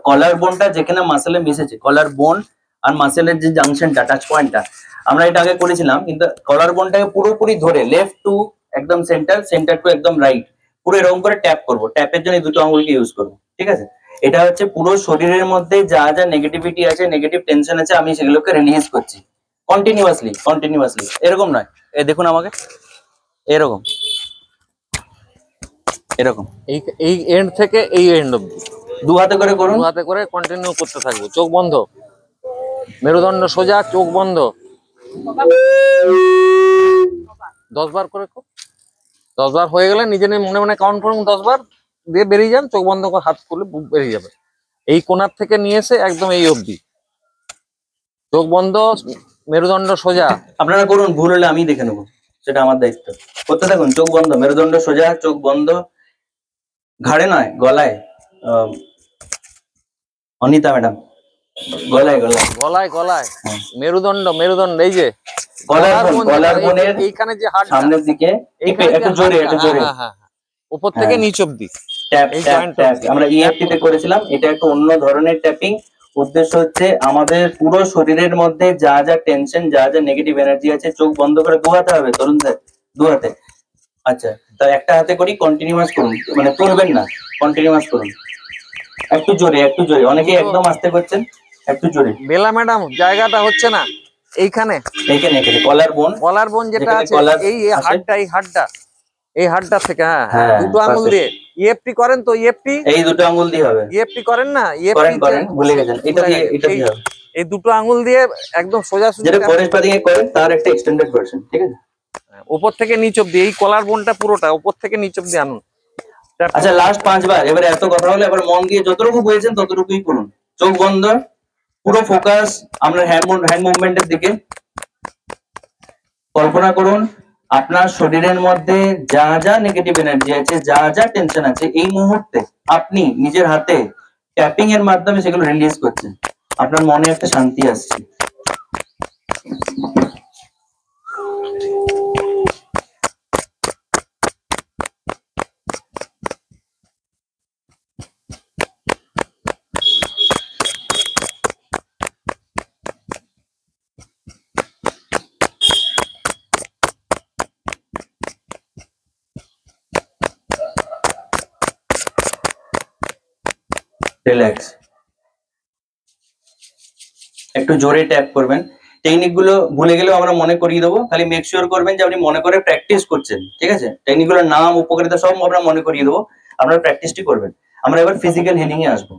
কলার বোনটা যেখানে মাসেলে মিশেছে, কলার বোন আর মাসেলের যে জাংশনটা, টাচ পয়েন্টটা, আমরা এটা আগে করেছিলাম, কিন্তু কলার বোনটাকে পুরোপুরি ধরে লেফট টু একদম সেন্টার, সেন্টার টু একদম রাইট, পুরো এরকম করে ট্যাপ করবো। ট্যাপের জন্য এই দুটো আঙুলকে ইউজ করবো, ঠিক আছে? এটা হচ্ছে পুরো শরীরের মধ্যে যা যা নেগেটিভিটি আছে, নেগেটিভ টেনশন আছে, আমি সেগুলোকে রিলিজ করছি কন্টিনিউয়াসলি। এরকম নয়, এ দেখুন আমাকে, এরকম এরকম এই এই এন্ড থেকে এই এন্ড অবধি দু হাতে করে করুন, 2 হাতে করে কন্টিনিউ করতে থাকবো। চোখ বন্ধ, মেরুদণ্ড সোজা, চোখ বন্ধ। 10 বার করে 10 বার হয়ে গেলে নিজে মনে মনে কাউন্ট করুন, 10 বার দিয়ে বেরিয়ে যান, চোখ বন্ধ করে হাত খুলে বেরিয়ে যাবে। এই কোণার থেকে নিয়ে এসে একদম এই অবধি, চোখ বন্ধ, মেরুদণ্ড সোজা। আপনারা করুন, ভুল হলে আমি দেখে নেবো, সেটা আমার দায়িত্ব। করতে থাকুন, চোখ বন্ধ, মেরুদণ্ড সোজা, চোখ বন্ধ, ঘাড়ে নয় গলায়, অনিতা ম্যাডাম, গলায় গলায় গলায় গলায়, মেরুদণ্ড এই যে গলার বোনের এইখানে যে হাড় সামনের দিকে, একটু জোরে উপর থেকে নিচ অবধি ট্যাপ ট্যাপ ট্যাপ। আমরা ইএফটি তে করেছিলাম, এটা একটা অন্য ধরনের ট্যাপিং। উদ্দেশ্য হচ্ছে আমাদের পুরো শরীরের মধ্যে যা যা টেনশন, যা যা নেগেটিভ এনার্জি আছে, চোখ বন্ধ করে দু হাতে হবে, তরুণ স্যার, দু হাতে। আচ্ছা, তা একটা হাতে করি, কন্টিনিউয়াস করুন, মানে তুলবেন না, কন্টিনিউয়াস করুন, একটু জোরে, অনেকে একদম আস্তে করছেন, একটু জোরে। বেলা ম্যাডাম, জায়গাটা হচ্ছে না এইখানে, এখানে কলার বোন যেটা আছে, এই হাড়টা থেকে, হ্যাঁ, দুটো আঙুল দিয়ে ইএফটি করেন তো, ইএফটি এই দুটো আঙুল দিয়ে হবে, ইএফটি করেন না, করেন, ভুলে গেছেন, এটা দিয়ে হবে। এই দুটো আঙুল দিয়ে একদম সোজা সোজা, যেটা ফরেস্ট বাদিং এ করেন তার একটা এক্সটেন্ডেড ভার্সন, ঠিক আছে? উপর থেকে নিচ অবধি, এই কলার বোনটা পুরোটা উপর থেকে নিচ অবধি আনুন। আচ্ছা, লাস্ট 5 বার। এবারে এত কথা হলো, এবার মন দিয়ে যতটুকু বুঝেছেন ততটুকুই করুন। চোখ বন্ধ, পুরো ফোকাস আমরা হ্যান্ড মুভমেন্টের দিকে। কল্পনা করুন আপনার শরীরের মধ্যে যা যা নেগেটিভ এনার্জি আছে, যা যা টেনশন আছে, এই মুহূর্তে আপনি নিজের হাতে ট্যাপিং এর মাধ্যমে সেগুলো রিলিজ করছেন। আপনার মনে একটা শান্তি আসছে। রিল্যাক্স, একটু জোরে ট্যাপ করবেন। টেকনিক গুলো ভুলে গেলেও আমরা মনে করিয়ে দেবো, খালি মেক শিওর করবেন যে আপনি মনে করে প্র্যাকটিস করছেন, ঠিক আছে? টেকনিক গুলোর নাম, উপকারিতা সব আমরা মনে করিয়ে দেবো, আপনারা প্র্যাকটিসটি করবেন। আমরা এবার ফিজিক্যাল হিলিং এ আসবো।